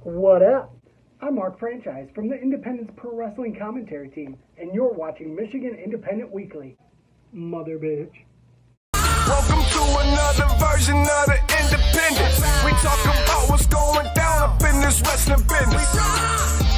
What up? I'm Mark Franchise from the Independence Pro Wrestling Commentary Team, and you're watching Michigan Independent Weekly. Mother bitch. Welcome to another version of the Independent. We talk about what's going down up in this wrestling business.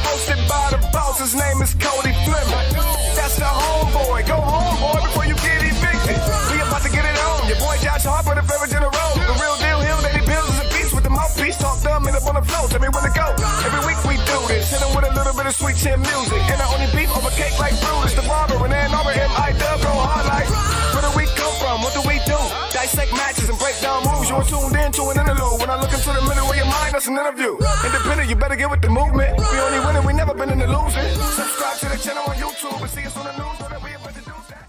Hosted by the boss, his name is Cody Fleming. That's the homeboy. Go home, boy, before you get evicted. We about to get it on. Your boy Josh Harper, the beverage in a row. The real deal, Hill, Lady Bills is a beast with the mouthpiece. Talk dumb and up on the floor. Tell me when to go. Every week we do this. Hit them with a little bit of sweet chin music. And I only beef over cake like Brutus. The barber and Ann Arbor, MIW go hard like. Where do we come from? What do we do? Dissect matches and break down moves. You're tuned in to an interlude. When I look into the middle of your mind, that's an interview. Independent, you better get with the movement. We only winning, we never been in the losing. Subscribe to the channel on YouTube and see us on the news. So that we about to do that.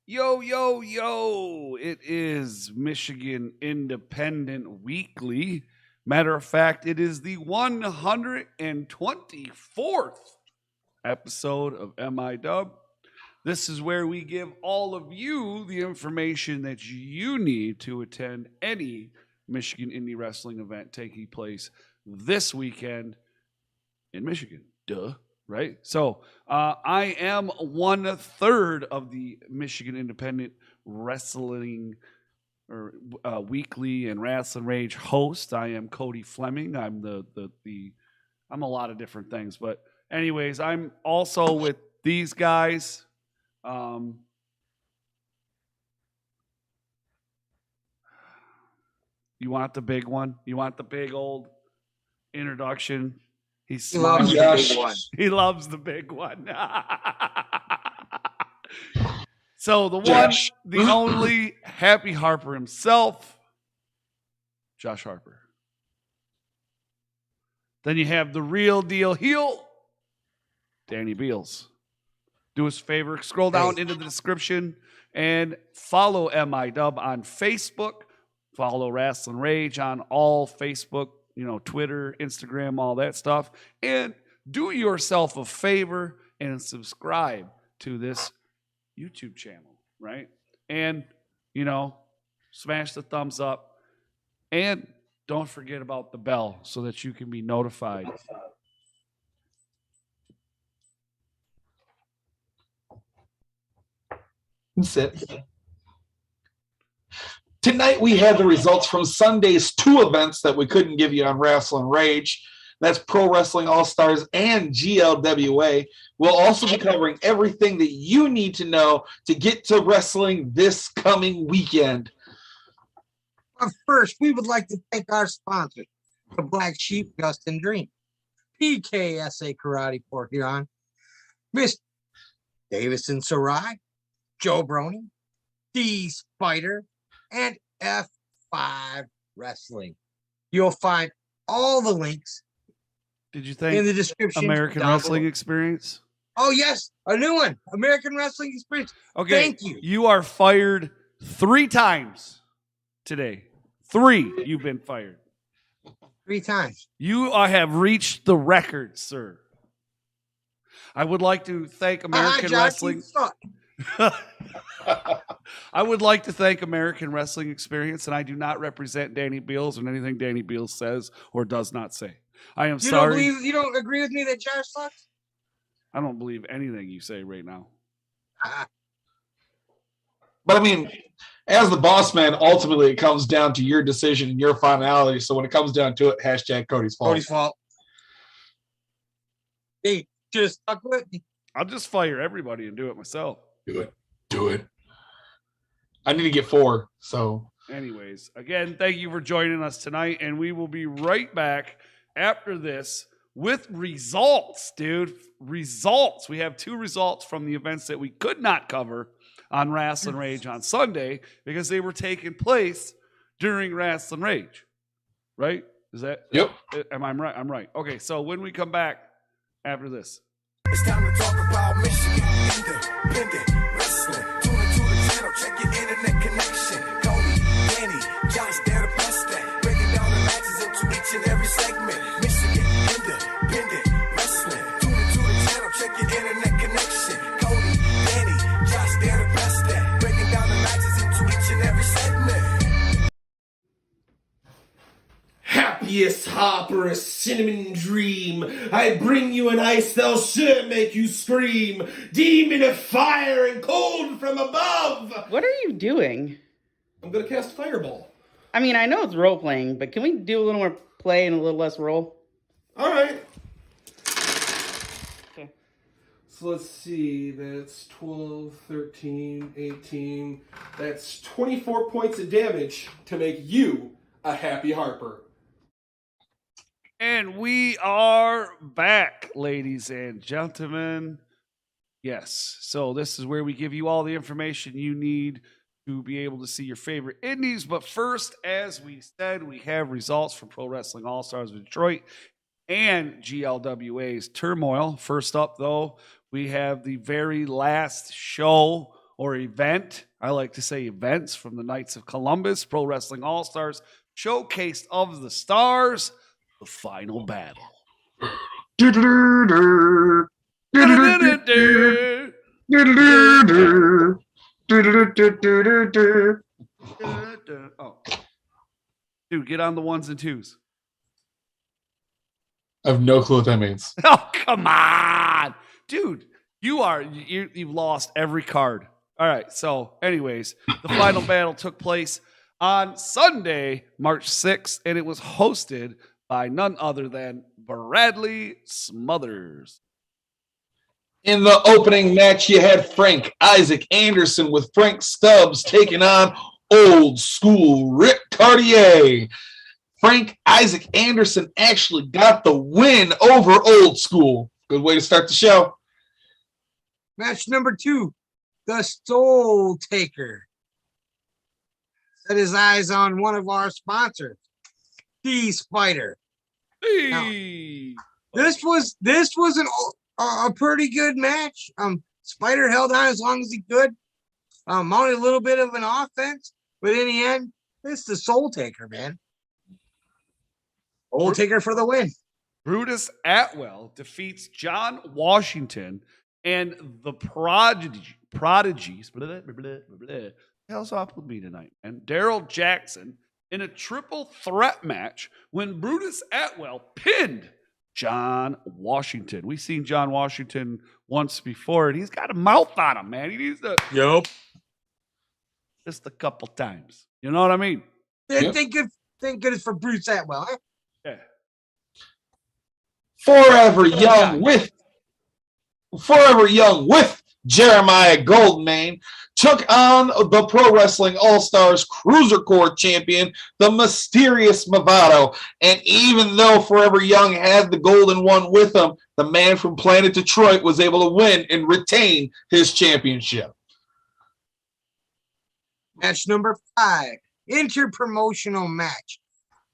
Yo, yo, yo. It is Michigan Independent Weekly. Matter of fact, it is the 124th episode of MIW. This is where we give all of you the information that you need to attend any Michigan indie wrestling event taking place this weekend in Michigan. Duh, right? So I am 1/3 of the Michigan Independent Wrestling Weekly and Rasslin Rage host. I am Cody Fleming. I'm I'm a lot of different things, but anyways, I'm also with these guys. You want the big one? You want the big old introduction? He loves the big one. He loves the big one. So the Josh. one, the only, Happy Harper himself, Josh Harper. Then you have the real deal heel, Danny Beals. Do us a favor, scroll down into the description and follow MIW on Facebook. Follow Rasslin Rage on all Facebook, Twitter, Instagram, all that stuff. And do yourself a favor and subscribe to this YouTube channel, right? And, smash the thumbs up. And don't forget about the bell so that you can be notified. Sit. Tonight we have the results from Sunday's 2 events that we couldn't give you on Rasslin Rage. That's Pro Wrestling All-Stars and GLWA. We'll also be covering everything that you need to know to get to wrestling this coming weekend. But first, we would like to thank our sponsors, the Black Sheep, Gustin Dream, PKSA Karate Port Huron, Miss Davison Sarai, Joe Brony, D Spider, and F5 Wrestling. You'll find all the links Did you think in the description. American Wrestling Experience? Oh, yes, a new one. American Wrestling Experience. Okay. Thank you. You are fired 3 times today. 3 you've been fired. 3 times. You have reached the record, sir. I would like to thank American Josh, Wrestling. you suck. I would like to thank American Wrestling Experience, and I do not represent Danny Beals and anything Danny Beals says or does not say. I am sorry. You don't agree with me that Josh sucks? I don't believe anything you say right now. But I mean, as the boss man, ultimately it comes down to your decision and your finality. So when it comes down to it, hashtag Cody's fault. Cody's fault. Hey, just stuck with me. I'll just fire everybody and do it myself. Do it. I need to get 4. So anyways, again, thank you for joining us tonight, and we will be right back after this with results, dude. Results. We have 2 results from the events that we could not cover on Rasslin Rage on Sunday because they were taking place during Rasslin Rage. Right? Is that? Yep. Am I right? I'm right. Okay, so when we come back after this. It's time to talk about Michigan Independent Wrestling. Tune into the channel, check your internet connection. Cody, Danny, Josh, they're the best at breaking down the matches into each and every segment. Michigan Independent Wrestling. Tune into the channel, check your internet connection. Cody, Danny, Josh, they're the best at breaking down the matches into each and every segment. Happiest Hopper, a cinnamon dream. I bring you an ice that'll sure make you scream. Demon of fire and cold from above. What are you doing? I'm gonna cast Fireball. I mean, I know it's role playing, but can we do a little more play and a little less role? All right. Okay. So let's see. That's 12, 13, 18. That's 24 points of damage to make you a happy Harper. And we are back, ladies and gentlemen. Yes, so this is where we give you all the information you need to be able to see your favorite indies. But first, as we said, we have results from Pro Wrestling All-Stars of Detroit and GLWA's Turmoil. First up, though, we have the very last show or event. I like to say events from the Knights of Columbus, Pro Wrestling All-Stars, Showcase of the Stars, the final battle. Oh. Dude, get on the ones and twos. I have no clue what that means. Oh, come on. Dude, you've lost every card. All right, so anyways, the final battle took place on Sunday, March 6th, and it was hosted by none other than Bradley Smothers. In the opening match, you had Frank Isaac Anderson with Frank Stubbs taking on Old School Rick Cartier. Frank Isaac Anderson actually got the win over Old School. Good way to start the show. Match number 2, the Soul Taker set his eyes on one of our sponsors, the Spider. Hey. Now, this was a pretty good match. Spider held on as long as he could. Mounted a little bit of an offense, but in the end, it's the Soul Taker, man. Soul Taker for the win. Brutus Atwell defeats John Washington and the Prodigies. Hell's off with me tonight. And Daryl Jackson in a triple threat match when Brutus Atwell pinned John Washington. We've seen John Washington once before, and he's got a mouth on him, man. He needs to. Yup. Just a couple times. You know what I mean? Yep. Thank goodness for Bruce Atwell. Huh? Yeah. Forever Young with Jeremiah Goldmane took on the Pro Wrestling All-Stars Cruiser Core champion, the mysterious Movado. And even though Forever Young had the golden one with him, the man from Planet Detroit was able to win and retain his championship. Match number 5, interpromotional match.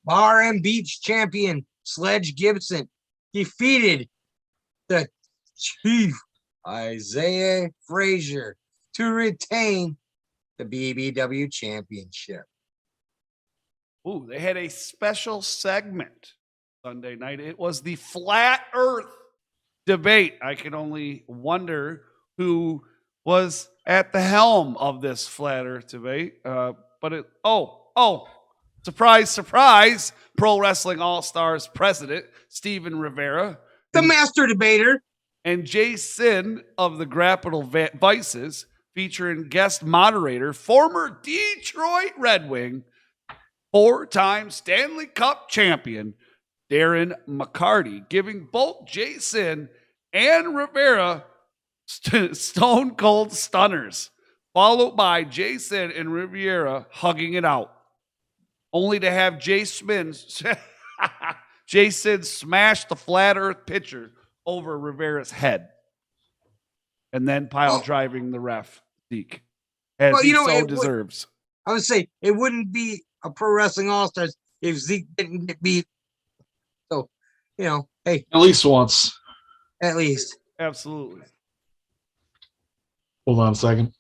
Bar and Beach champion Sledge Gibson defeated the Chief Isaiah Frazier to retain the BBW championship. Ooh, they had a special segment Sunday night. It was the Flat Earth debate. I can only wonder who was at the helm of this Flat Earth debate. Surprise, surprise, Pro Wrestling All-Stars president, Steven Rivera. The master debater. And Jason of the Grapple Vices, featuring guest moderator, former Detroit Red Wing, 4-time Stanley Cup champion, Darren McCarty, giving both Jason and Rivera stone cold stunners, followed by Jason and Rivera hugging it out, only to have Jason smash the Flat Earth pitcher over Rivera's head, and then pile driving the ref, Zeke, as he deserves. I would say it wouldn't be a Pro Wrestling All-Stars if Zeke didn't get beat. So, hey. At least once. At least. Absolutely. Hold on a second.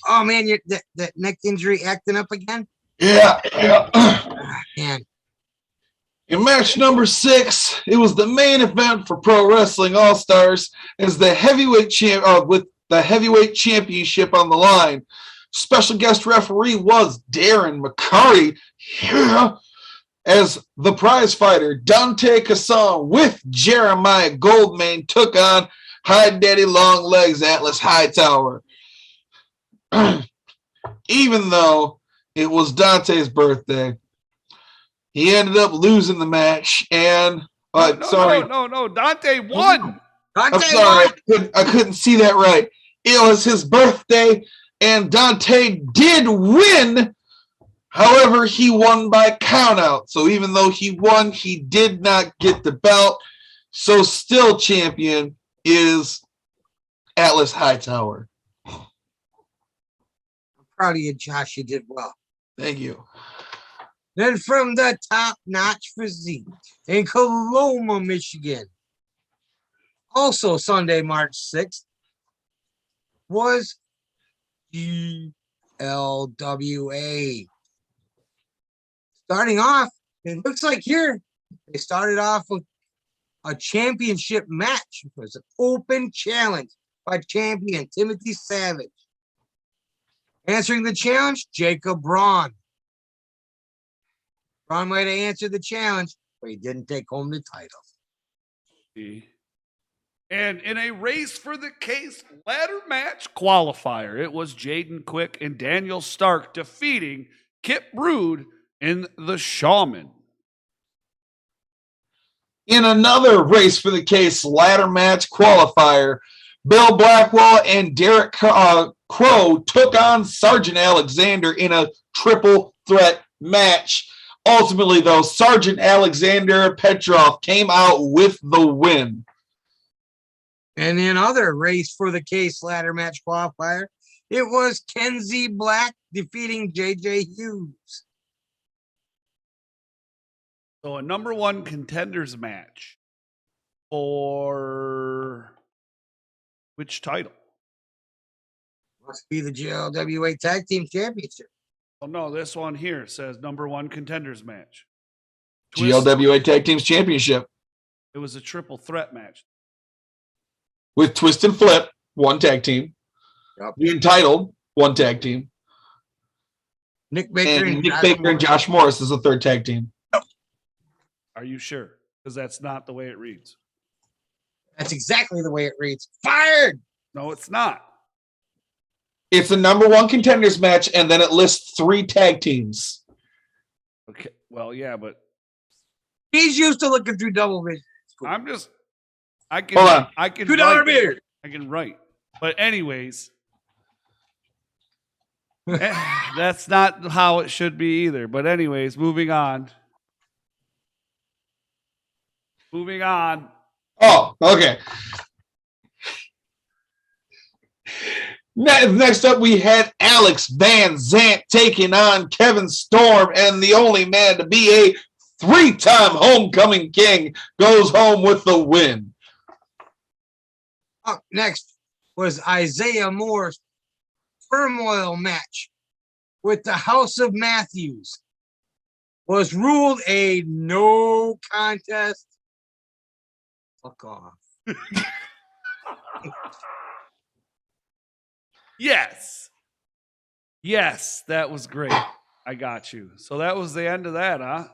Oh, man, that neck injury acting up again? Yeah. Man. In match number 6, it was the main event for Pro Wrestling All-Stars as the heavyweight with the heavyweight championship on the line. Special guest referee was Darren McCarty. Yeah. As the prize fighter, Dante Casson with Jeremiah Goldmane took on High Daddy Long Legs Atlas Hightower. Even though it was Dante's birthday, he ended up losing the match. And no, Dante won. I'm sorry, I couldn't see that right. It was his birthday, and Dante did win. However, he won by countout. So even though he won, he did not get the belt. So still champion is Atlas Hightower. I'm proud of you, Josh. You did well. Thank you. Then from the top-notch physique in Coloma, Michigan, also Sunday, March 6th, was GLWA. Starting off, it looks like here, they started off with a championship match. It was an open challenge by champion Timothy Savage. Answering the challenge, Jacob Braun. Braun might have answered the challenge, but he didn't take home the title. And in a race for the case ladder match qualifier, it was Jaden Quick and Daniel Stark defeating Kip Brood in the Shaman. In another race for the case ladder match qualifier, Bill Blackwell and Derek Crow took on Sergeant Alexander in a triple threat match. Ultimately, though, Sergeant Alexander Petrov came out with the win. And in other race for the case ladder match qualifier, it was Kenzie Black defeating JJ Hughes. So a number one contenders match for which title? Must be the GLWA Tag Team Championship. Oh no, this one here says number one contenders match. GLWA Tag Teams Championship. It was a triple threat match. With Twist and Flip, one tag team. Yep. The Entitled, one tag team. Nick Baker and Josh Morris is the third tag team. Are you sure? Because that's not the way it reads. That's exactly the way it reads. Fired! No, it's not. It's a number one contenders match, and then it lists 3 tag teams. Okay. Well, yeah, but he's used to looking through double vision. I'm just I can $2 beer. I can write. But anyways, that's not how it should be either. But anyways, moving on. Moving on. Oh, okay. Next up, we had Alex Van Zant taking on Kevin Storm, and the only man to be a 3-time homecoming king goes home with the win. Up next was Isaiah Moore's Turmoil match with the House of Matthews. Was ruled a no contest. Fuck off. Yes. Yes, that was great. I got you. So that was the end of that, huh?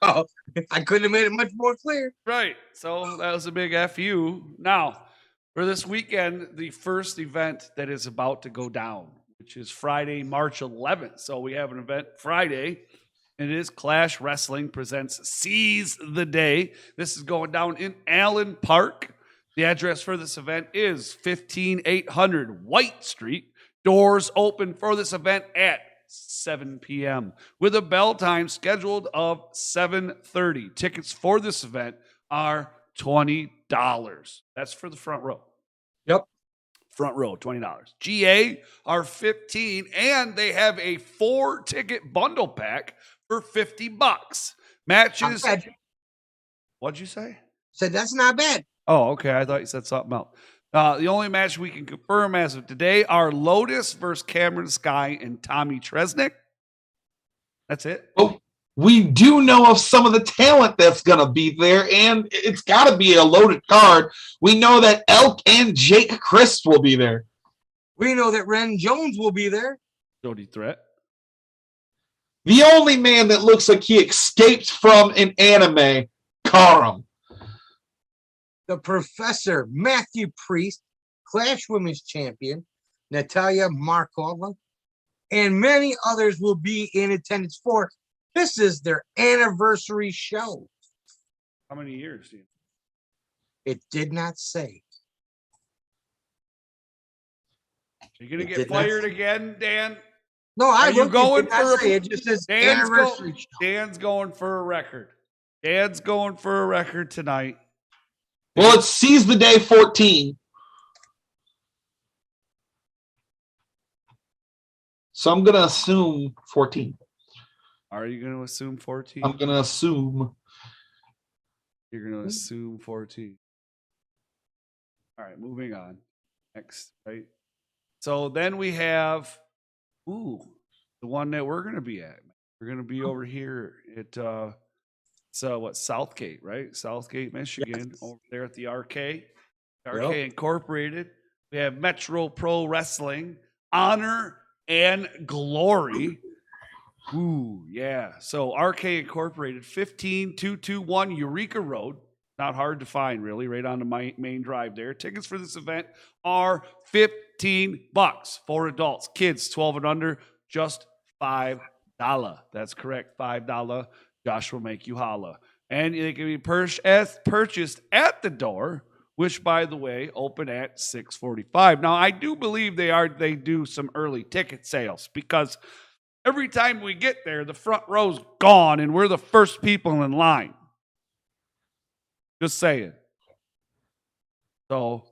Oh, I couldn't have made it much more clear. Right. So that was a big FU. Now, for this weekend, the first event that is about to go down, which is Friday, March 11th. So we have an event Friday, and it is Clash Wrestling presents Seize the Day. This is going down in Allen Park. The address for this event is 15800 White Street. Doors open for this event at 7 p.m. with a bell time scheduled of 7:30. Tickets for this event are $20. That's for the front row. Yep. Front row, $20. GA are $15, and they have a 4-ticket bundle pack for $50. Matches. What'd you say? Said that's not bad. Oh, okay. I thought you said something else. The only match we can confirm as of today are Lotus versus Cameron Sky and Tommy Tresnick. That's it. Oh, we do know of some of the talent that's going to be there, and it's got to be a loaded card. We know that Elk and Jake Christ will be there. We know that Ren Jones will be there. Jody Threat. The only man that looks like he escaped from an anime, Karam. The Professor, Matthew Priest, Clash Women's Champion, Natalia Markova, and many others will be in attendance for. This is their anniversary show. How many years, Steve? It did not say. Are you gonna get fired again, Dan? No, Are you going for a? it just says anniversary show. Dan's going for a record. Dan's going for a record tonight. Well, it's Seize the Day 14. So I'm going to assume 14. Are you going to assume 14? I'm going to assume. You're going to assume 14. All right, moving on. Next, right? So then we have, the one that we're going to be at. We're going to be over here at, Southgate, right? Southgate, Michigan, yes. Over there at the RK Incorporated. We have Metro Pro Wrestling, Honor and Glory. Ooh, yeah. So RK Incorporated, 15221 Eureka Road. Not hard to find, really, right on the main drive there. Tickets for this event are $15 for adults. Kids 12 and under, just $5. That's correct, $5. Josh will make you holla. And they can be purchased at the door, which, by the way, open at 6:45. Now, I do believe they do some early ticket sales because every time we get there, the front row's gone and we're the first people in line. Just saying. So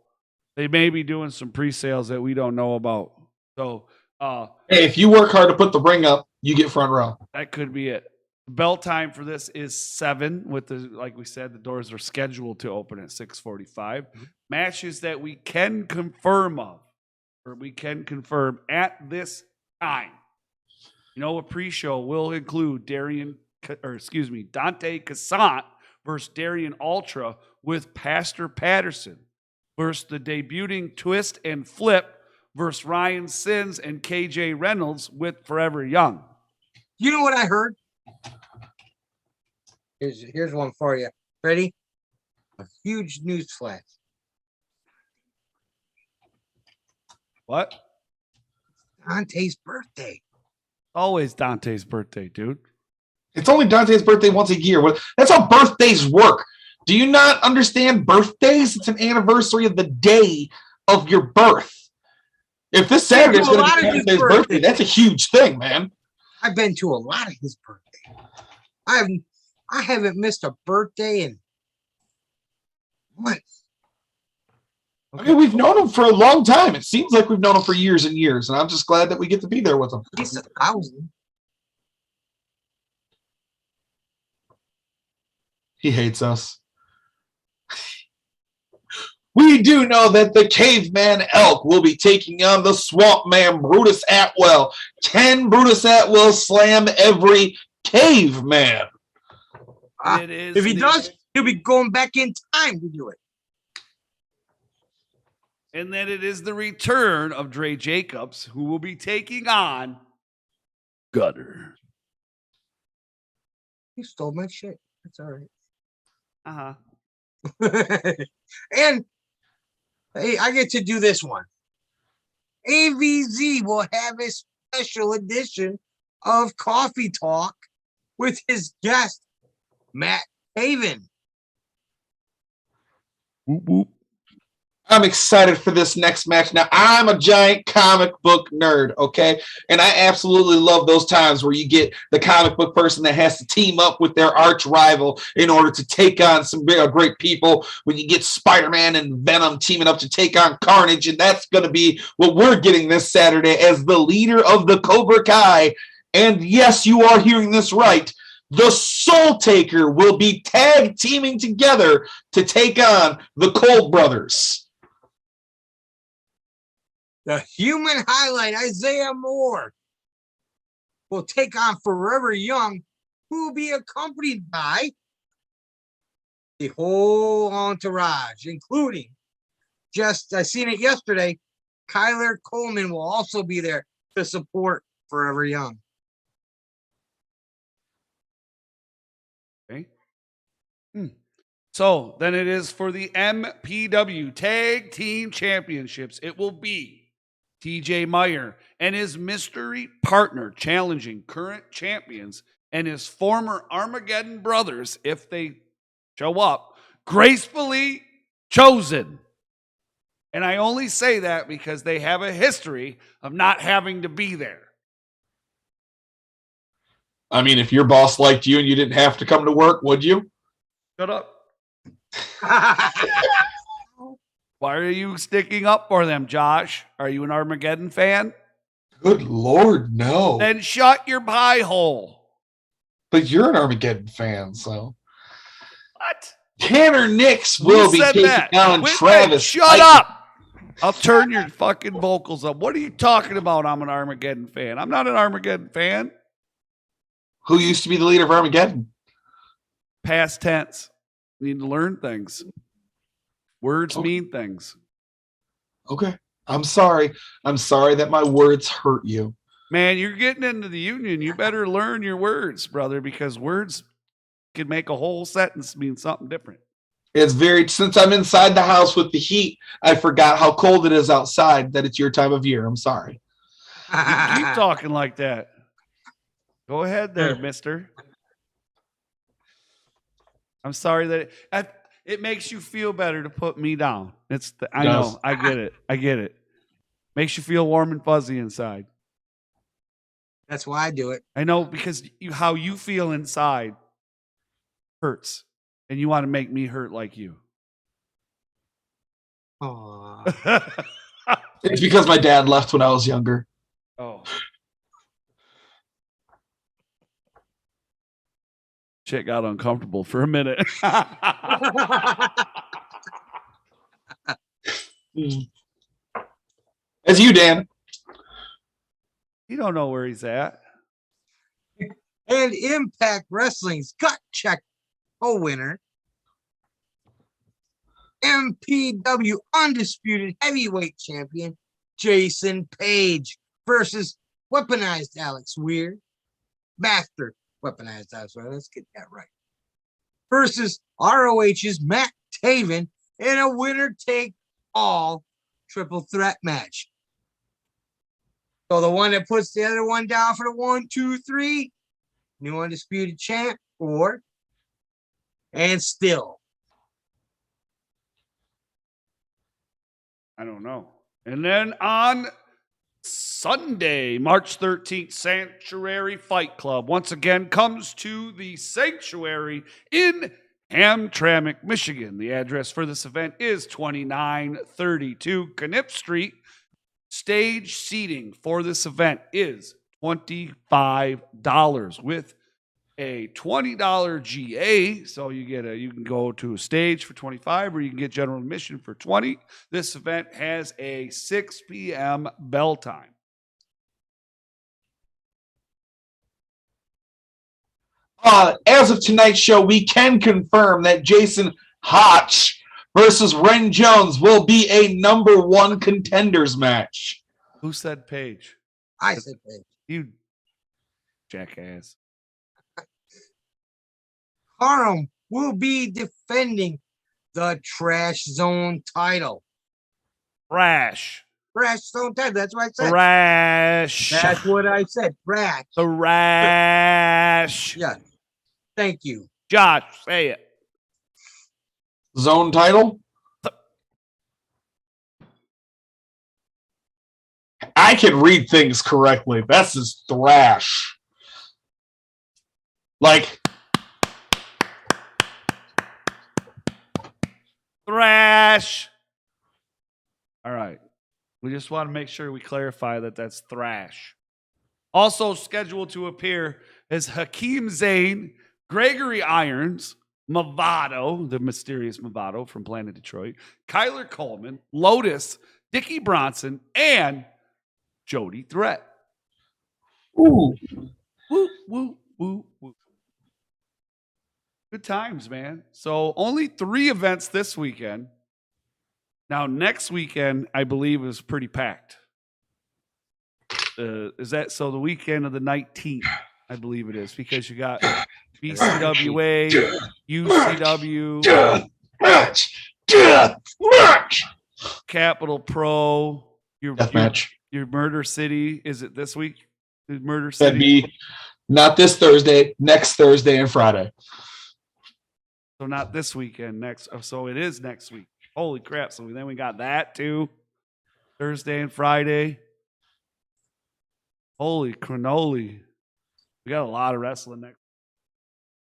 they may be doing some pre-sales that we don't know about. So hey, if you work hard to put the ring up, you get front row. That could be it. Bell time for this is 7. With the, like we said, the doors are scheduled to open at 6:45. Mm-hmm. Matches that we can confirm at this time. You know, a pre-show will include Dante Cassant versus Darian Ultra with Pastor Patterson versus the debuting Twist and Flip versus Ryan Sins and KJ Reynolds with Forever Young. You know what I heard? Here's one for you. Ready? A huge news flash. What? Dante's birthday. Always Dante's birthday, dude. It's only Dante's birthday once a year. That's how birthdays work. Do you not understand birthdays? It's an anniversary of the day of your birth. If this Saturday is going to be Dante's birthday, that's a huge thing, man. I've been to a lot of his birthday. I haven't missed a birthday in what? Okay. I mean, we've known him for a long time. It seems like we've known him for years and years, and I'm just glad that we get to be there with him. At least 1,000. He hates us. We do know that the Caveman Elk will be taking on the Swamp Man Brutus Atwell. Can Brutus Atwell slam every caveman? If he does, he'll be going back in time to do it. And then it is the return of Dre Jacobs, who will be taking on Gutter. You stole my shit. That's all right. Uh-huh. And hey, I get to do this one. AVZ will have a special edition of Coffee Talk with his guest, Matt Haven. Whoop, whoop. I'm excited for this next match. Now, I'm a giant comic book nerd, okay? And I absolutely love those times where you get the comic book person that has to team up with their arch rival in order to take on some great people. When you get Spider-Man and Venom teaming up to take on Carnage, and that's going to be what we're getting this Saturday as the leader of the Cobra Kai. And yes, you are hearing this right. The Soul Taker will be tag teaming together to take on the Cole Brothers. The Human Highlight, Isaiah Moore, will take on Forever Young, who will be accompanied by the whole entourage, including I seen it yesterday, Kyler Coleman will also be there to support Forever Young. Okay. So then it is for the MPW Tag Team Championships. It will be TJ Meyer and his mystery partner challenging current champions and his former Armageddon brothers, if they show up, gracefully chosen. And I only say that because they have a history of not having to be there. I mean, if your boss liked you and you didn't have to come to work, would you? Shut up. Why are you sticking up for them, Josh? Are you an Armageddon fan? Good Lord, no. Then shut your pie hole. But you're an Armageddon fan, so. What? Tanner Nix will be taking on Travis. Shut up. I'll turn your fucking vocals up. What are you talking about? I'm an Armageddon fan. I'm not an Armageddon fan. Who used to be the leader of Armageddon? Past tense. Need to learn things. Words mean things. Okay. I'm sorry. I'm sorry that my words hurt you. Man, you're getting into the union. You better learn your words, brother, because words can make a whole sentence mean something different. It's since I'm inside the house with the heat, I forgot how cold it is outside, that it's your time of year. I'm sorry. You keep talking like that. Go ahead there, mister. I'm sorry that it makes you feel better to put me down. I know. I get it. Makes you feel warm and fuzzy inside. That's why I do it. I know, because how you feel inside hurts. And you want to make me hurt like you. Aww. It's because my dad left when I was younger. Oh. Shit got uncomfortable for a minute. As you, Dan. You don't know where he's at. And Impact Wrestling's Gut Check winner, MPW Undisputed Heavyweight Champion Jason Page versus Weaponized Alex Weird. Master Weaponized Alex Weird. Let's get that right. Versus ROH's Matt Taven in a winner-take-all triple threat match. So the one that puts the other one down for the 1, 2, 3, new undisputed champ, or and still. I don't know. And then on Sunday, March 13th, Sanctuary Fight Club once again comes to the Sanctuary in Hamtramck, Michigan. The address for this event is 2932 Knipp Street. Stage seating for this event is $25 with a $20 GA. So you can go to a stage for $25, or you can get general admission for $20. This event has a 6 p.m. bell time. As of tonight's show, we can confirm that Jason Hotch versus Ren Jones will be a number 1 contenders match. Who said Page? I said Page. You jackass. Haram will be defending the Trash Zone title. Trash. Trash Zone title. That's what I said. Trash. That's what I said. Trash. Trash. Yeah. Thank you. Josh, say it. Zone title? I can read things correctly. That's just thrash. Like, thrash. All right. We just want to make sure we clarify that that's thrash. Also scheduled to appear is Hakeem Zayn, Gregory Irons, Movado, the mysterious Movado from Planet Detroit, Kyler Coleman, Lotus, Dickie Bronson, and Jody Threat. ooh. Woo, woo, woo, woo. Good times, man. So only 3 events this weekend. Now, next weekend, I believe, is pretty packed. Is that so? The weekend of the 19th, I believe it is, because you got BCWA, UCW, Capital Pro, your Murder City. Is it this week? Murder City? That'd be not this Thursday, next Thursday and Friday. So not this weekend, next. So it is next week. Holy crap. So then we got that too. Thursday and Friday. Holy cannoli. We got a lot of wrestling next.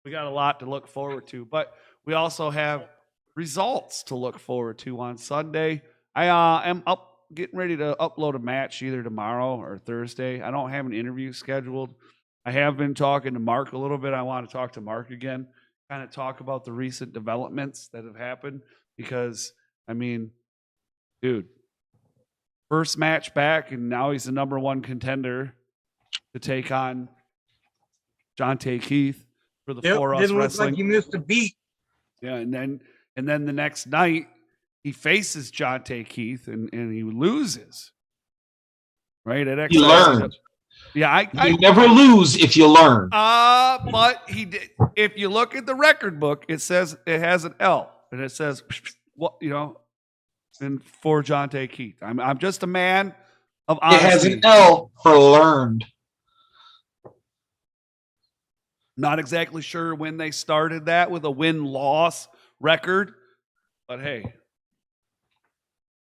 We got a lot to look forward to, but we also have results to look forward to on Sunday. I am getting ready to upload a match either tomorrow or Thursday. I don't have an interview scheduled. I have been talking to Mark a little bit. I want to talk to Mark again, kind of talk about the recent developments that have happened because, I mean, dude, first match back, and now he's the number one contender to take on Jonte Keith for the 4-Us Didn't Wrestling. look like you missed a beat. Yeah, and then the next night he faces Jonte Keith and he loses. Right? He learned. Yeah, you never lose if you learn. But he did. If you look at the record book, it says it has an L, and it says what and for Jonte Keith. I'm just a man of honesty. It has an L for learned. Not exactly sure when they started that with a win-loss record, but hey,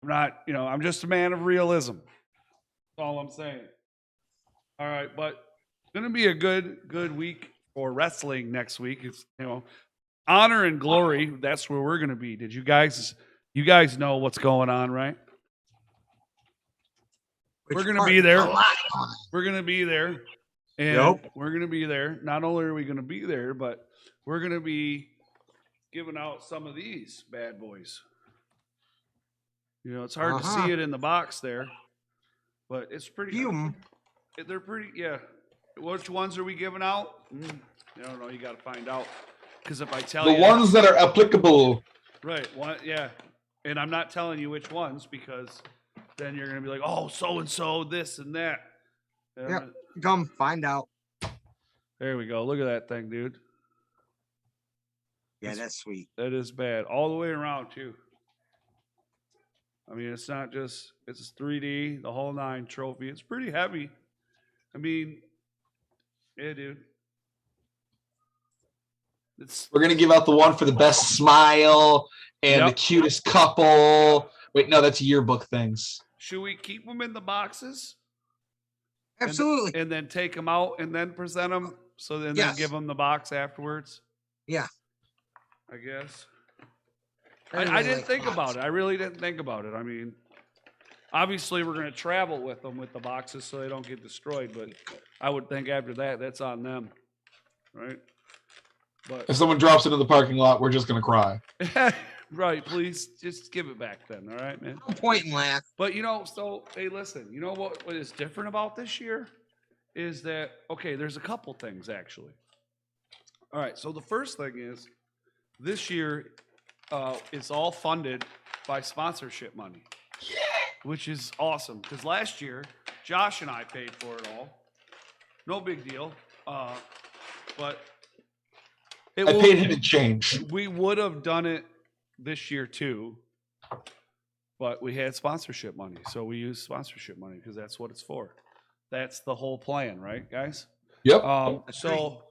I'm just a man of realism. That's all I'm saying. All right, but it's going to be a good week for wrestling next week. It's, honor and glory. That's where we're going to be. Did you guys know what's going on, right? We're going to be there. We're going to be there. And we're going to be there. Not only are we going to be there, but we're going to be giving out some of these bad boys. It's hard to see it in the box there, but it's pretty. They're pretty, yeah. Which ones are we giving out? I don't know. You got to find out. Because if I tell you. The ones that are applicable. Right. Yeah. And I'm not telling you which ones because then you're going to be like, oh, so-and-so, this and that. Yep. Come find out. There we go. Look at that thing, dude. Yeah, that's sweet. That is bad. All the way around, too. I mean, it's not just, it's 3D, the whole 9 trophy. It's pretty heavy. I mean, yeah, dude. We're going to give out the one for the best smile and the cutest couple. Wait, no, that's yearbook things. Should we keep them in the boxes? Absolutely. And then take them out and then present them? So then they give them the box afterwards? Yeah. I guess. I didn't think about it. I really didn't think about it. I mean, obviously we're going to travel with them with the boxes so they don't get destroyed, but I would think after that, that's on them. Right? But if someone drops it in the parking lot, we're just going to cry. Right, please just give it back then, all right, man? No point and laugh. But, so, hey, listen, you know what is different about this year is that, okay, there's a couple things, actually. All right, so the first thing is this year it's all funded by sponsorship money, which is awesome because last year, Josh and I paid for it all. No big deal, but I paid him in change. We would have done it this year too, but we had sponsorship money, so we used sponsorship money because that's what it's for. That's the whole plan, right, guys? Yep. So,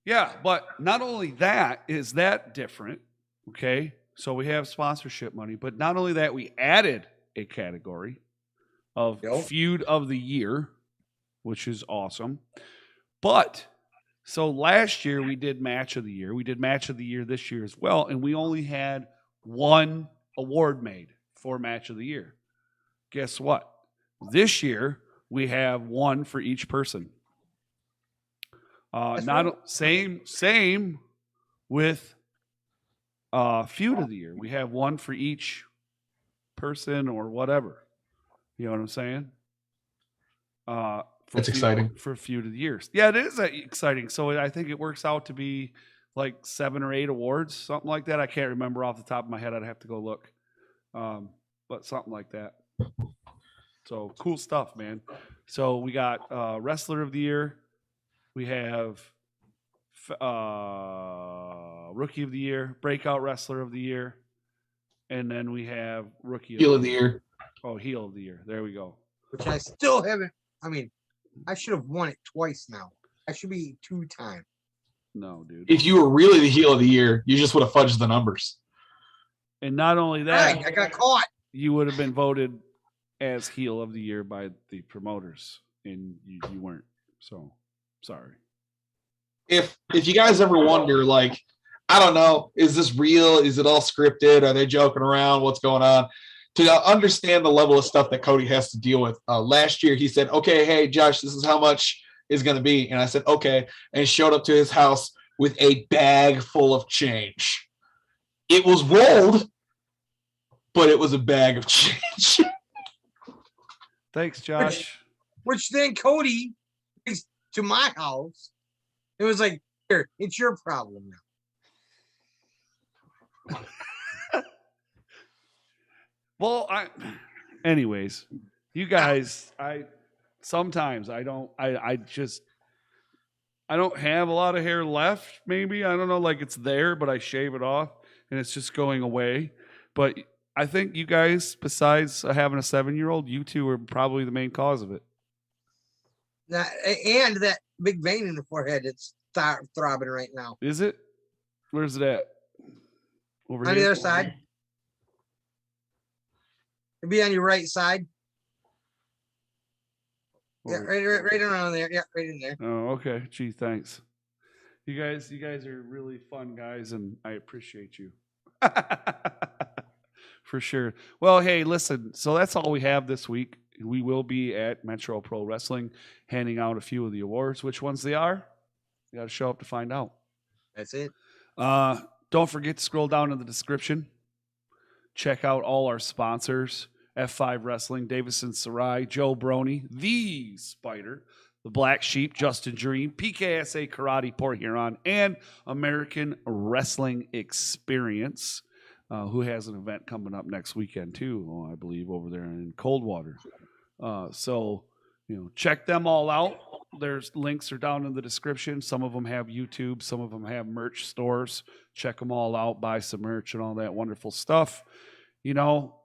yeah, but not only that is that different, okay? So we have sponsorship money, but not only that, we added a category of Feud of the Year, which is awesome. But so last year we did Match of the Year. We did Match of the Year this year as well, and we only had one award made for Match of the Year. Guess what? This year we have one for each person. Same with Feud of the Year. We have one for each person or whatever. You know what I'm saying? That's exciting. For Feud of the Years. Yeah, it is exciting. So I think it works out to be like 7 or 8 awards, something like that. I can't remember off the top of my head. I'd have to go look. but something like that. So cool stuff, man. So we got Wrestler of the Year. We have Rookie of the Year, Breakout Wrestler of the Year, and then we have Rookie Heel of the Year. Oh, Heel of the Year. There we go. Which I still haven't. I mean, I should have won it twice now. I should be 2-time. No, dude. If you were really the Heel of the Year, you just would have fudged the numbers. And not only that, I got caught. you would have been voted as Heel of the Year by the promoters, and you weren't. So, sorry. If you guys ever wonder, like, I don't know, is this real? Is it all scripted? Are they joking around? What's going on? To understand the level of stuff that Cody has to deal with. Last year, he said, okay, hey, Josh, this is how much is going to be. And I said, okay. And showed up to his house with a bag full of change. It was rolled, but it was a bag of change. Thanks, Josh. Which then Cody takes to my house. It was like, here, it's your problem now. Well, anyways, you guys, sometimes I don't have a lot of hair left. Maybe, I don't know, like it's there, but I shave it off and it's just going away. But I think you guys, besides having a 7-year-old, you two are probably the main cause of it. And that big vein in the forehead, it's throbbing right now. Is it? Where's it at? Over On here? the other side. It'd be on your right side. Yeah, right around there. Yeah, right in there. Oh, okay. Gee, thanks. You guys are really fun guys, and I appreciate you. For sure. Well, hey, listen, so that's all we have this week. We will be at Metro Pro Wrestling handing out a few of the awards. Which ones they are? You got to show up to find out. That's it. Don't forget to scroll down in the description. Check out all our sponsors. F5 Wrestling, Davison Sarai, Joe Brony, The Spider, The Black Sheep, Justin Dream, PKSA Karate, Port Huron, and American Wrestling Experience, who has an event coming up next weekend too, I believe, over there in Coldwater. So, check them all out. There's links are down in the description. Some of them have YouTube. Some of them have merch stores. Check them all out. Buy some merch and all that wonderful stuff.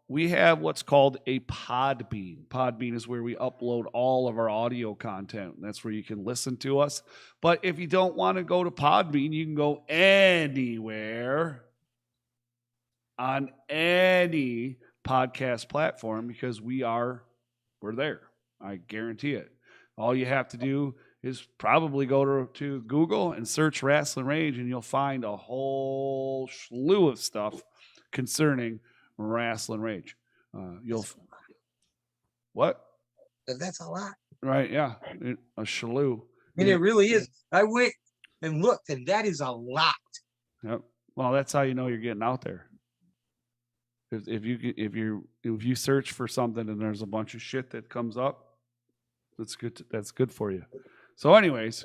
We have what's called a Podbean. Podbean is where we upload all of our audio content. That's where you can listen to us. But if you don't want to go to Podbean, you can go anywhere on any podcast platform because we're there. I guarantee it. All you have to do is probably go to Google and search Rasslin Rage, and you'll find a whole slew of stuff concerning Rasslin Rage. What? That's a lot. Right, yeah. A slew. I mean, it really is. I went and looked, and that is a lot. Yep. Well, that's how you know you're getting out there. If you search for something and there's a bunch of shit that comes up, that's good. That's good for you. So, anyways,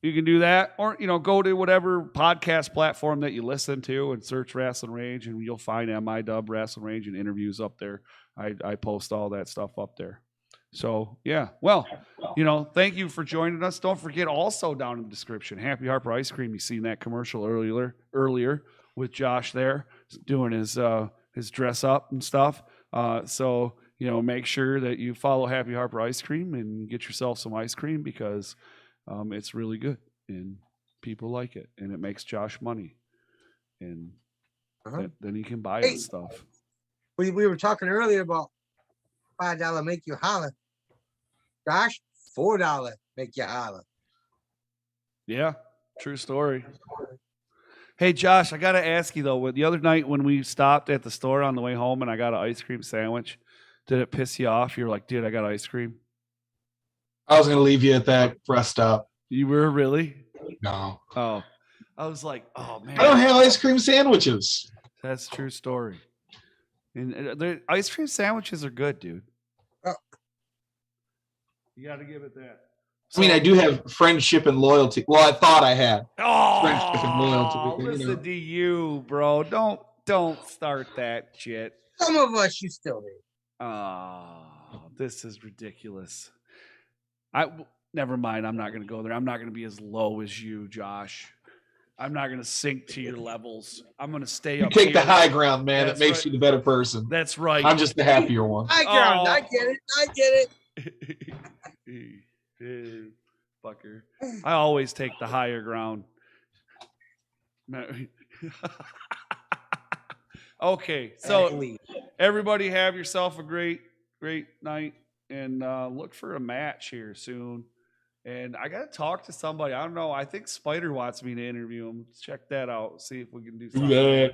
you can do that, or go to whatever podcast platform that you listen to and search Rasslin Rage, and you'll find MIW Rasslin Rage and interviews up there. I post all that stuff up there. So yeah, well, thank you for joining us. Don't forget, also down in the description, Happy Harper Ice Cream. You seen that commercial earlier with Josh there doing his dress up and stuff. So make sure that you follow Happy Harper Ice Cream and get yourself some ice cream because it's really good and people like it and it makes Josh money and then he can buy his stuff. We were talking earlier about $5 make you holler. Josh, $4 make you holler. Yeah, true story. Hey, Josh, I got to ask you, though, the other night when we stopped at the store on the way home and I got an ice cream sandwich, did it piss you off? You were like, dude, I got ice cream. I was going to leave you at that rest stop. You were really? No. Oh, I was like, oh, man. I don't have ice cream sandwiches. That's a true story. And the ice cream sandwiches are good, dude. Oh. You got to give it that. I mean, I do have friendship and loyalty. Well, I thought I had friendship and loyalty. Listen to you, bro. Don't Don't start that shit. Some of us you still do. Oh, this is ridiculous. Never mind. I'm not going to go there. I'm not going to be as low as you, Josh. I'm not going to sink to your levels. I'm going to stay You up take here. the high ground, man. That's it makes right. you the better person. That's right. I'm just the happier one. High ground. Oh. I get it. Fucker. I always take the higher ground. Okay, so everybody have yourself a great night, and look for a match here soon. And I got to talk to somebody. I don't know. I think Spider wants me to interview him. Check that out. See if we can do something. Yeah.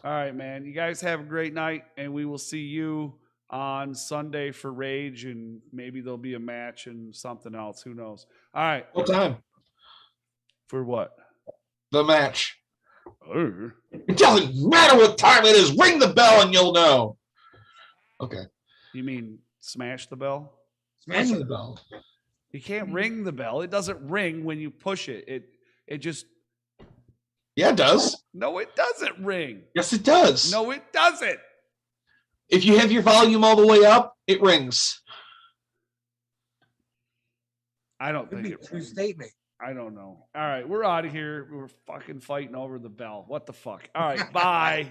All right, man. You guys have a great night, and we will see you on Sunday for Rage, and maybe there'll be a match and something else. Who knows? All right. What time? For what? The match. Oh. It doesn't matter what time it is. Ring the bell and you'll know. Okay. You mean smash the bell? Smash the bell. You can't ring the bell. It doesn't ring when you push it. It just... Yeah, it does. No, it doesn't ring. Yes, it does. No, it doesn't. If you have your volume all the way up, it rings. I don't Could think be it a true rings. statement. I don't know. All right, we're out of here. We're fucking fighting over the bell. What the fuck? All right, bye.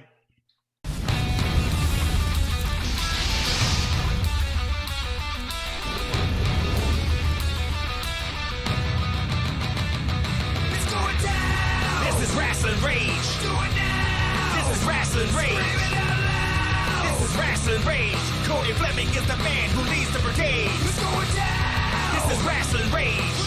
It's going down. This is Rasslin Rage. Do it now. This is Rasslin Rage. Scream it out loud. This is Rasslin Rage. Cody Fleming is the man who leads the brigade. It's going down. This is Rasslin Rage.